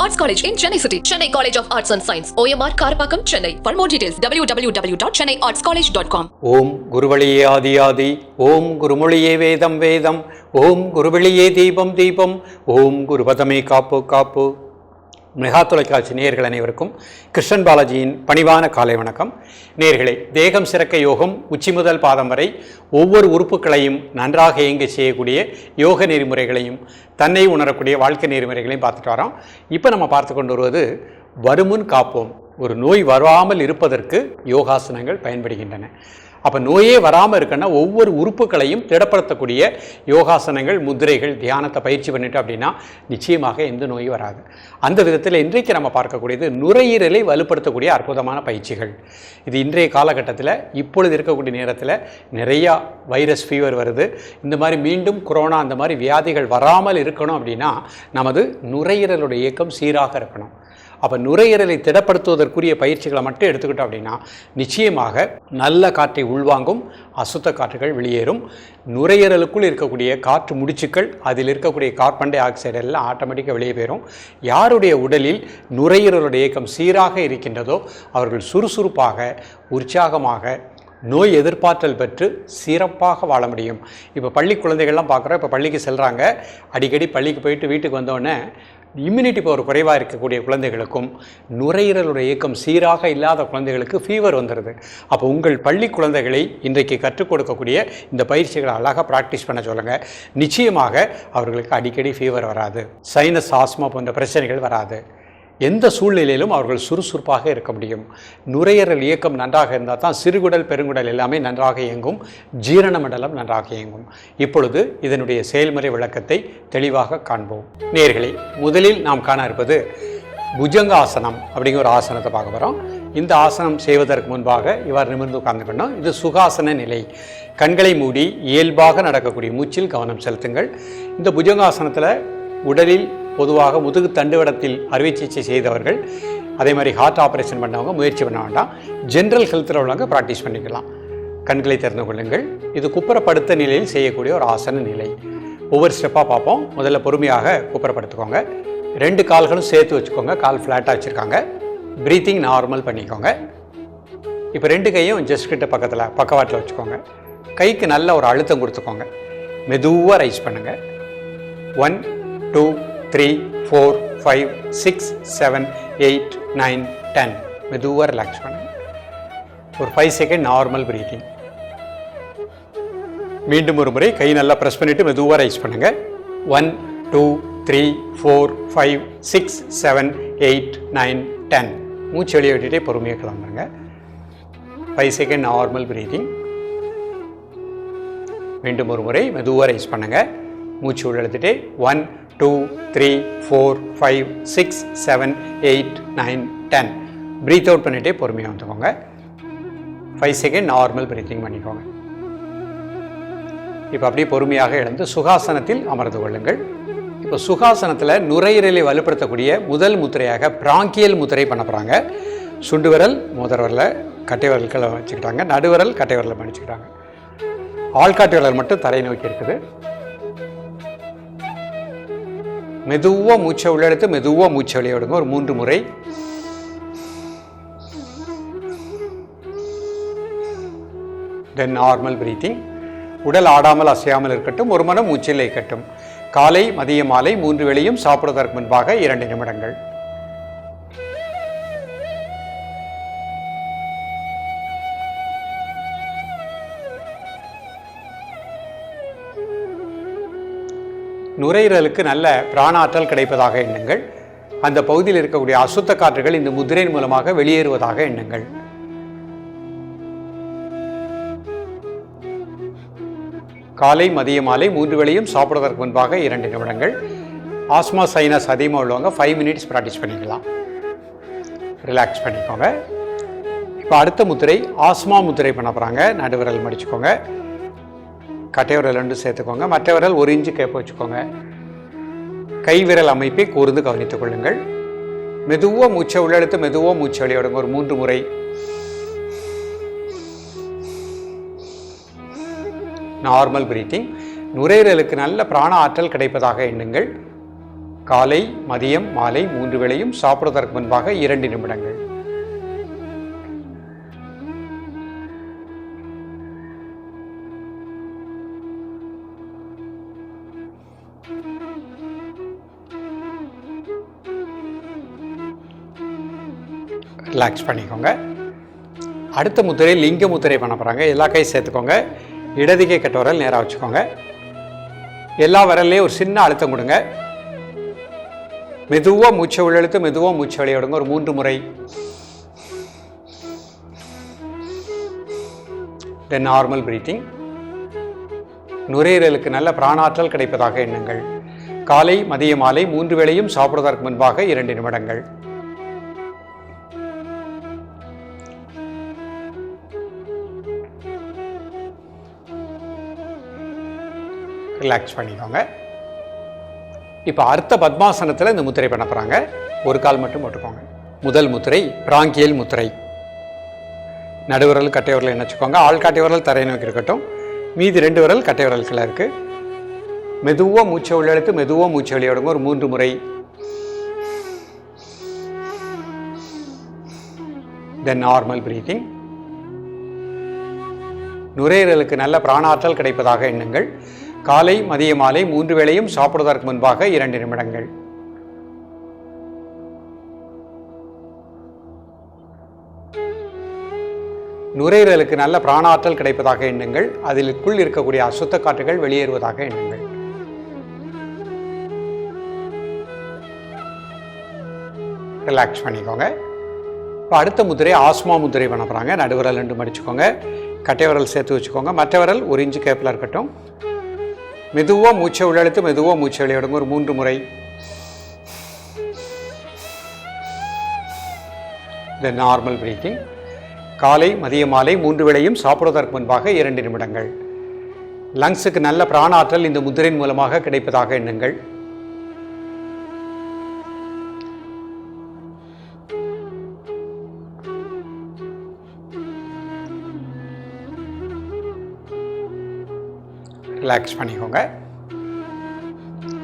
Arts College in Chennai City. Chennai College of Arts and Science. OMR Karapakam, Chennai. For more details, www.chennaiartscollege.com. ஓம் குருவழியே ஆதியாதி, ஓம் குருமொழியே வேதம் வேதம், ஓம் குருவழியே தீபம் தீபம், ஓம் குருபதமே காப்பு காப்பு. மெகா தொலைக்காட்சி நேயர்கள் அனைவருக்கும் கிருஷ்ணன் பாலாஜியின் பணிவான காலை வணக்கம். நேயர்களே, தேகம் சிறக்க யோகம் உச்சி முதல் பாதம் வரை ஒவ்வொரு உறுப்புகளையும் நன்றாக இயங்க செய்யக்கூடிய யோக நெறிமுறைகளையும் தன்னை உணரக்கூடிய வாழ்க்கை நெறிமுறைகளையும் பார்த்துட்டு வரோம். இப்போ நம்ம பார்த்து கொண்டு வருவது வருமுன் காப்போம். ஒரு நோய் வராமல் இருப்பதற்கு யோகாசனங்கள் பயன்படுகின்றன. அப்போ நோயே வராமல் இருக்குன்னா ஒவ்வொரு உறுப்புகளையும் திடப்படுத்தக்கூடிய யோகாசனங்கள், முத்திரைகள், தியானத்தை பயிற்சி பண்ணிட்டோம் அப்படின்னா நிச்சயமாக எந்த நோயும் வராது. அந்த விதத்தில் இன்றைக்கு நம்ம பார்க்கக்கூடியது நுரையீரலை வலுப்படுத்தக்கூடிய அற்புதமான பயிற்சிகள். இது இன்றைய காலகட்டத்தில் இப்பொழுது இருக்கக்கூடிய நேரத்தில் நிறையா வைரஸ் ஃபீவர் வருது. இந்த மாதிரி மீண்டும் கொரோனா அந்த மாதிரி வியாதிகள் வராமல் இருக்கணும் அப்படின்னா நமது நுரையீரலுடைய இயக்கம் சீராக இருக்கணும். அப்போ நுரையீரலை திடப்படுத்துவதற்குரிய பயிற்சிகளை மட்டும் எடுத்துக்கிட்டோம் அப்படின்னா நிச்சயமாக நல்ல காற்றை உள்வாங்கும், அசுத்த காற்றுகள் வெளியேறும். நுரையீரலுக்குள் இருக்கக்கூடிய காற்று முடிச்சுக்கள், அதில் இருக்கக்கூடிய கார்பன் டை ஆக்சைடு எல்லாம் ஆட்டோமேட்டிக்காக வெளியே போயிடும். யாருடைய உடலில் நுரையீரலுடைய இயக்கம் சீராக இருக்கின்றதோ அவர்கள் சுறுசுறுப்பாக, உற்சாகமாக, நோய் எதிர்ப்பாற்றல் பெற்று சிறப்பாக வாழ முடியும். இப்போ பள்ளி குழந்தைகள்லாம் பார்க்குறோம். இப்போ பள்ளிக்கு செல்கிறாங்க. அடிக்கடி பள்ளிக்கு போயிட்டு வீட்டுக்கு வந்தோடனே இம்யூனிட்டி பவர் குறைவாக இருக்கக்கூடிய குழந்தைகளுக்கும் நுரையீரலுடைய இயக்கம் சீராக இல்லாத குழந்தைகளுக்கு ஃபீவர் வந்துடுது. அப்போ உங்கள் பள்ளி குழந்தைகளை இன்றைக்கு கற்றுக் கொடுக்கக்கூடிய இந்த பயிற்சிகளை அழகாக ப்ராக்டிஸ் பண்ண சொல்லுங்கள். நிச்சயமாக அவர்களுக்கு அடிக்கடி ஃபீவர் வராது, சைனஸ், ஆஸ்மா போன்ற பிரச்சனைகள் வராது. எந்த சூழ்நிலையிலும் அவர்கள் சுறுசுறுப்பாக இருக்க முடியும். நுரையீரல் இயக்கம் நன்றாக இருந்தால் தான் சிறுகுடல், பெருங்குடல் எல்லாமே நன்றாக இயங்கும், ஜீரண மண்டலம் நன்றாக இயங்கும். இப்பொழுது இதனுடைய செயல்முறை விளக்கத்தை தெளிவாக காண்போம். நேயர்களே, முதலில் நாம் காண இருப்பது புஜங்காசனம் அப்படிங்கிற ஒரு ஆசனத்தை பார்க்க போகிறோம். இந்த ஆசனம் செய்வதற்கு முன்பாக இவ்வாறு நிமிர்ந்து உட்கார்ந்துக்கணும். இது சுகாசன நிலை. கண்களை மூடி இயல்பாக நடக்கக்கூடிய மூச்சில் கவனம் செலுத்துங்கள். இந்த புஜங்காசனத்தில் உடலில் பொதுவாக முதுகு தண்டுவடத்தில் அறுவை சிகிச்சை செய்தவர்கள், அதே மாதிரி ஹார்ட் ஆப்ரேஷன் பண்ணவங்க முயற்சி பண்ண வேண்டாம். ஜென்ரல் ஹெல்த்தில் உள்ளவங்க ப்ராக்டிஸ் பண்ணிக்கலாம். கண்களை திறந்து கொள்ளுங்கள். இது குப்புறப்படுத்த நிலையில் செய்யக்கூடிய ஒரு ஆசன நிலை. ஒவ்வொரு ஸ்டெப்பாக பார்ப்போம். முதல்ல பொறுமையாக குப்புறப்படுத்திக்கோங்க. 2 கால்களும் சேர்த்து வச்சுக்கோங்க. கால் ஃப்ளாட்டாக வச்சுருக்காங்க. ப்ரீத்திங் நார்மல் பண்ணிக்கோங்க. இப்போ 2 கையும் ஜஸ்ட் கிட்ட பக்கத்தில் பக்கவாட்டில் வச்சுக்கோங்க. கைக்கு நல்ல ஒரு அழுத்தம் கொடுத்துக்கோங்க. மெதுவாக ரைஸ் பண்ணுங்கள். 1 2 3 4 5 6 7 8 9 10. மெதுவாக ரிலாக்ஸ் பண்ணுங்க. ஒரு 5 செகண்ட் நார்மல் பிரீத்திங். மீண்டும் ஒரு முறை கை நல்லா ப்ரெஸ் பண்ணிவிட்டு மெதுவாக ரைஸ் பண்ணுங்க. 1 2 3 4 5 6 7 8 9 10. மூச்சு வெளியே விட்டுட்டே பொறுமையாக கிளம்புங்க. 5 செகண்ட் நார்மல் பிரீத்திங். மீண்டும் ஒரு முறை மெதுவாக ரைஸ் பண்ணுங்க. மூச்சு உள்ள எடுத்துகிட்டே 1 2 3 4 5 6 7 8 9 10. ப்ரீத் அவுட் பண்ணிகிட்டே பொறுமையாக வந்துக்கோங்க. 5 செகண்ட் நார்மல் பிரீத்திங் பண்ணிக்கோங்க. இப்போ அப்படியே பொறுமையாக எழுந்து சுகாசனத்தில் அமர்ந்து கொள்ளுங்கள். இப்போ சுகாசனத்தில் நுரையீரலை வலுப்படுத்தக்கூடிய முதல் முத்திரையாக பிராங்கியல் முத்திரை பண்ண போகிறாங்க. சுண்டு விரல் மோதிர விரலை கட்டை விரல்களை வச்சுக்கிட்டாங்க. நடுவிரல் கட்டை விரலை மடிச்சுக்கிட்டாங்க. ஆள்காட்டு விரல் மட்டும் தரை நோக்கி இருக்குது. மெதுவாக மூச்சை உள்ளெடுத்து மெதுவாக மூச்சை வெளியே விடுங்க. ஒரு 3 முறை. தென் நார்மல் பிரீத்திங். உடல் ஆடாமல் அசையாமல் இருக்கட்டும். ஒரு மனம் மூச்சில் இருக்கட்டும். காலை, மதிய, மாலை 3 வேளையும் சாப்பிடுவதற்கு முன்பாக 2 நிமிடங்கள். நுரையீரலுக்கு நல்ல பிராணாற்றல் கிடைப்பதாக எண்ணுங்கள். அந்த பகுதியில் இருக்கக்கூடிய அசுத்த காற்றுகள் இந்த முத்திரையின் மூலமாக வெளியேறுவதாக எண்ணுங்கள். காலை, மதிய, மாலை 3 வேளையும் சாப்பிடுவதற்கு முன்பாக 2 நிமிடங்கள். ஆஸ்மா, சைனஸ் அதிகமாக உள்ளவங்க 5 மினிட்ஸ் ப்ராக்டிஸ் பண்ணிக்கலாம். ரிலாக்ஸ் பண்ணிக்கோங்க. இப்போ அடுத்த முத்திரை ஆஸ்மா முத்திரை பண்ண போகிறாங்க. நடுவிரல் மடிச்சுக்கோங்க. கட்டை விரல் 2 சேர்த்துக்கோங்க. மற்ற விரல் 1 இன்ச்சு கேப் வச்சுக்கோங்க. கை விரல் அமைப்பை கூர்ந்து கவனித்துக் கொள்ளுங்கள். மெதுவாக மூச்சை உள்ளெடுத்து மெதுவாக மூச்சை வெளியிடுங்க. ஒரு 3 முறை. Normal breathing. நுரையீரலுக்கு நல்ல பிராண ஆற்றல் கிடைப்பதாக எண்ணுங்கள். காலை மதியம் மாலை 3 வேளையும் சாப்பிடுவதற்கு முன்பாக 2 நிமிடங்கள். ரிலாக்ஸ் பண்ணிக்கோங்க. அடுத்த முத்திரை லிங்க முத்திரை பண்ண போகிறாங்க. எல்லா கையும் சேர்த்துக்கோங்க. இடது கை கட்ட விரல் நேராக வச்சுக்கோங்க. எல்லா விரல்லையும் ஒரு சின்ன அழுத்தம் கொடுங்க. மெதுவாக மூச்சை உள்ளெழுத்து மெதுவாக மூச்சை வெளியே விடுங்க. ஒரு 3 முறை. தென் நார்மல் பிரீத்திங். நுரையீரலுக்கு நல்ல பிராணாற்றல் கிடைப்பதாக எண்ணுங்கள். காலை மதிய மாலை 3 வேளையும் சாப்பிடுவதற்கு முன்பாக 2 நிமிடங்கள். ரிலாக்ஸ் பண்ணிக்கோங்க. இப்போ அர்த்த பத்மாசனத்தில் இந்த முத்திரை பண்ண போகிறாங்க. ஒரு கால் மட்டும் போட்டுக்கோங்க. முதல் முத்திரை பிராங்கியல் முத்திரை. நடுவிரல் கட்டை விரல் இணைச்சிக்கோங்க. ஆள்காட்டி விரல் தரையை நோக்கி இருக்கட்டும். மீதி 2 விரல் கட்டை விரல்களை இருக்குது. மெதுவாக மூச்சை உள்ளெழுத்து மெதுவாக மூச்சை வெளியே விடுங்க. ஒரு 3 முறை. தென் நார்மல் பிரீத்திங். நுரையீரலுக்கு நல்ல பிராணாற்றல் கிடைப்பதாக எண்ணுங்கள். காலை மதிய மாலை 3 வேளையும் சாப்பிடுவதற்கு முன்பாக 2 நிமிடங்கள். நுரையீரலுக்கு நல்ல பிராணாற்றல் கிடைப்பதாக எண்ணுங்கள். அதிலுக்குள் இருக்கக்கூடிய அசுத்த காற்றுகள் வெளியேறுவதாக எண்ணுங்கள். ரிலாக்ஸ் பண்ணிக்கோங்க. இப்போ அடுத்த முத்திரை ஆஸ்மா முத்திரை பண்ண போகிறாங்க. நடுவிரல் 2 மடிச்சுக்கோங்க. கட்டை விரல் சேர்த்து வச்சுக்கோங்க. மற்ற விரல் 1 இன்ச்சு கேப்பில் இருக்கட்டும். மெதுவாக மூச்சை உள்ளெழுத்து மெதுவாக மூச்சை வெளியே விடுங்க. ஒரு 3 முறை. தென் நார்மல் பிரீத்திங். காலை மதிய மாலை 3 வேளையும் சாப்பிடுவதற்கு முன்பாக 2 நிமிடங்கள். லங்ஸுக்கு நல்ல பிராணாற்றல் இந்த முத்திரையின் மூலமாக கிடைப்பதாக எண்ணுங்கள். ரிலாக்ஸ் பண்ணிக்கோங்க.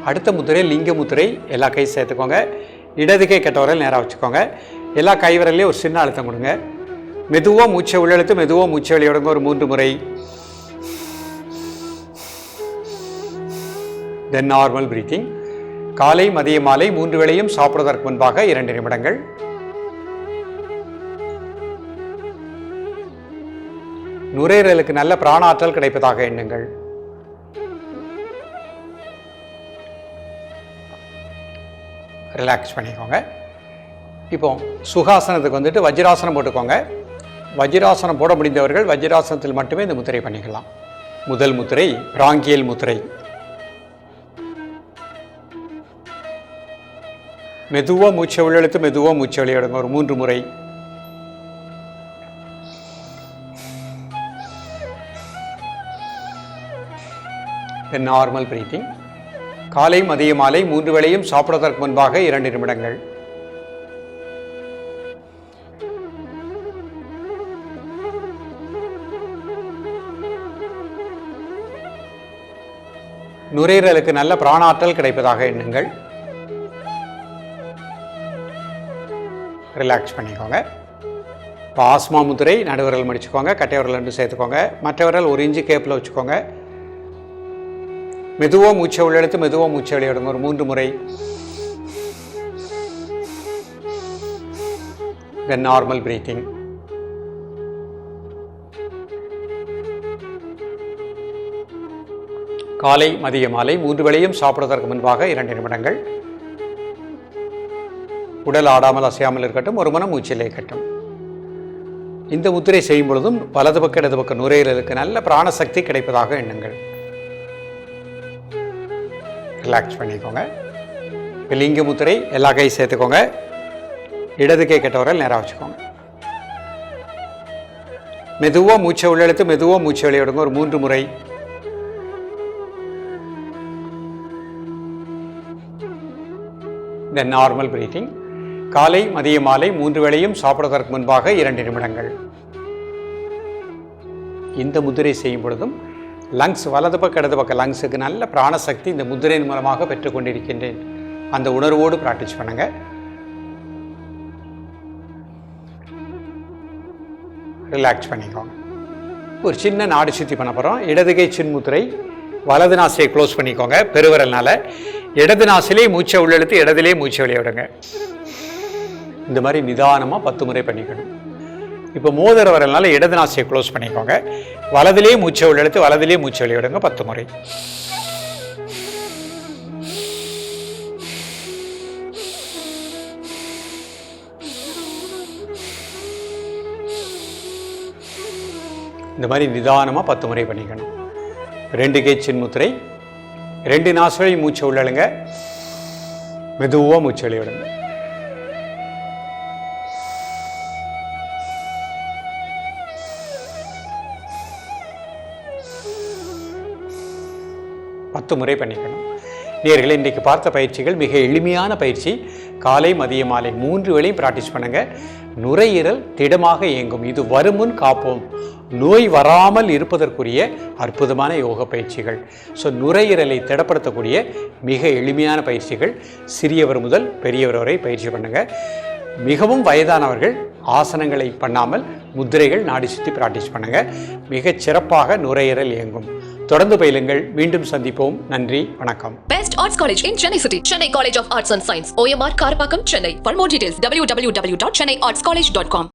அடுத்த முத்திரை லிங்க முத்திரை. எல்லா கையும் சேர்த்துக்கோங்க. இடது கை கட்ட விரல் நேராக வச்சுக்கோங்க. எல்லா கை விரல்லையும் ஒரு சின்ன அழுத்தம் கொடுங்க. மெதுவாக மூச்சை உள்ளெழுத்து மெதுவாக மூச்சை வெளியே விடுங்க. ஒரு 3 முறை. தென் நார்மல் பிரீத்திங். காலை மதிய மாலை 3 வேளையும் சாப்பிடுவதற்கு முன்பாக 2 நிமிடங்கள். நுரையீரலுக்கு நல்ல பிராணாற்றல் கிடைப்பதாக எண்ணுங்கள். ரிலாக்ஸ் பண்ணிக்கோங்க. இப்போ சுகாசனத்துக்கு வந்துட்டு வஜ்ராசனம் போட்டுக்கோங்க. வஜ்ராசனம் போட முடிந்தவர்கள் வஜ்ராசனத்தில் மட்டுமே இந்த முத்திரை பண்ணிக்கலாம். முதல் முத்திரை பிராங்கியல் முத்திரை. மெதுவாக மூச்சை உள்ளெழுத்து மெதுவாக மூச்சை வெளியே விடுங்க. ஒரு 3 முறை. Normal breathing. காலை மதிய மாலை 3 வேளையும் சாப்பிடுவதற்கு முன்பாக 2 நிமிடங்கள். நுரையீரலுக்கு நல்ல பிராணாற்றல் கிடைப்பதாக எண்ணுங்கள். ரிலாக்ஸ் பண்ணிக்கோங்க. இப்போ ஆஸ்மா முத்திரை. நடுவிரல் மடிச்சுக்கோங்க. கட்டை விரல் 2 சேர்த்துக்கோங்க. மற்ற விரல் 1 இன்ச்சு கேப்பில் வச்சுக்கோங்க. மெதுவாக மூச்சை உள்ளெழுத்து மெதுவாக மூச்சை வெளியே விடுங்க. ஒரு 3 முறை. தென் நார்மல் பிரீத்திங். காலை மதிய மாலை 3 வேளையும் சாப்பிடுவதற்கு முன்பாக 2 நிமிடங்கள். உடல் ஆடாமல் அசையாமல் இருக்கட்டும். ஒரு மனம் மூச்சிலே இருக்கட்டும். இந்த முத்திரை செய்யும் பொழுதும் வலது பக்க இடது பக்க நுரையீரலுக்கு நல்ல பிராணசக்தி கிடைப்பதாக எண்ணுங்கள். ரிலாக்ஸ் பண்ணிக்கோங்க. லிங்க முத்திரை. எல்லா கையும் சேர்த்துக்கோங்க. இடது கை கட்ட விரல் நேராக வச்சுக்கோங்க. மெதுவாக மூச்சை உள்ளெழுத்து மெதுவாக மூச்சை வெளியே விடுங்க. ஒரு 3 முறை. தென் நார்மல் பிரீத்திங். காலை மதிய மாலை 3 வேளையும் சாப்பிடுவதற்கு முன்பாக 2 நிமிடங்கள். இந்த முத்திரை செய்யும் பொழுதும் லங்ஸ் வலது பக்க இடது பக்க லங்ஸுக்கு நல்ல பிராணசக்தி இந்த முத்திரையின் மூலமாக பெற்றுக்கொண்டிருக்கின்றேன் அந்த உணர்வோடு ப்ராக்டிஸ் பண்ணுங்கள். ரிலாக்ஸ் பண்ணிக்கோங்க. ஒரு சின்ன நாடி சுத்தி பண்ண போகிறோம். இடதுகை சின்முத்திரை, வலது நாசியை க்ளோஸ் பண்ணிக்கோங்க பெருவிரல்னால. இடது நாசிலே மூச்சை உள்ளெழுத்து இடதுலே மூச்சை வெளியே விடுங்க. இந்த மாதிரி நிதானமாக 10 முறை பண்ணிக்கணும். இப்போ மோதிர விரல்னால இடது நாசியை க்ளோஸ் பண்ணிக்கோங்க. வலதிலே மூச்சை உள்ளெழுத்து வலதிலே மூச்சை வெளியே விடுங்க 10 முறை. இந்த மாதிரி நிதானமாக 10 முறை பண்ணிக்கணும். 2 கை சின்முத்திரை, 2 நாசுவை மூச்சை உள்ளழுங்க, மெதுவாக மூச்சை வெளியே விடுங்க. பத்து முறை பண்ணிக்கணும். நேயர்களே, இன்றைக்கு பார்த்த பயிற்சிகள் மிக எளிமையான பயிற்சி. காலை மதிய மாலை 3 வேளையும் ப்ராக்டிஸ் பண்ணுங்கள். நுரையீரல் திடமாக இயங்கும். இது வருமுன் காப்போம், நோய் வராமல் இருப்பதற்குரிய அற்புதமான யோக பயிற்சிகள். ஸோ நுரையீரலை திடப்படுத்தக்கூடிய மிக எளிமையான பயிற்சிகள். சிறியவர் முதல் பெரியவர் வரை பயிற்சி பண்ணுங்கள். மிகவும் வயதானவர்கள் ஆசனங்களை பண்ணாமல் முத்திரைகள் நாடி சுற்றி ப்ராக்டிஸ் பண்ணுங்கள். மிகச் சிறப்பாக நுரையீரல் இயங்கும். தொடர்ந்து பயிலுங்கள். மீண்டும் சந்திப்போம். நன்றி, வணக்கம். Best Arts College in Chennai City. Chennai College of Arts and Science. OMR Karpakkam, Chennai. For more details, www.chennaiartscollege.com.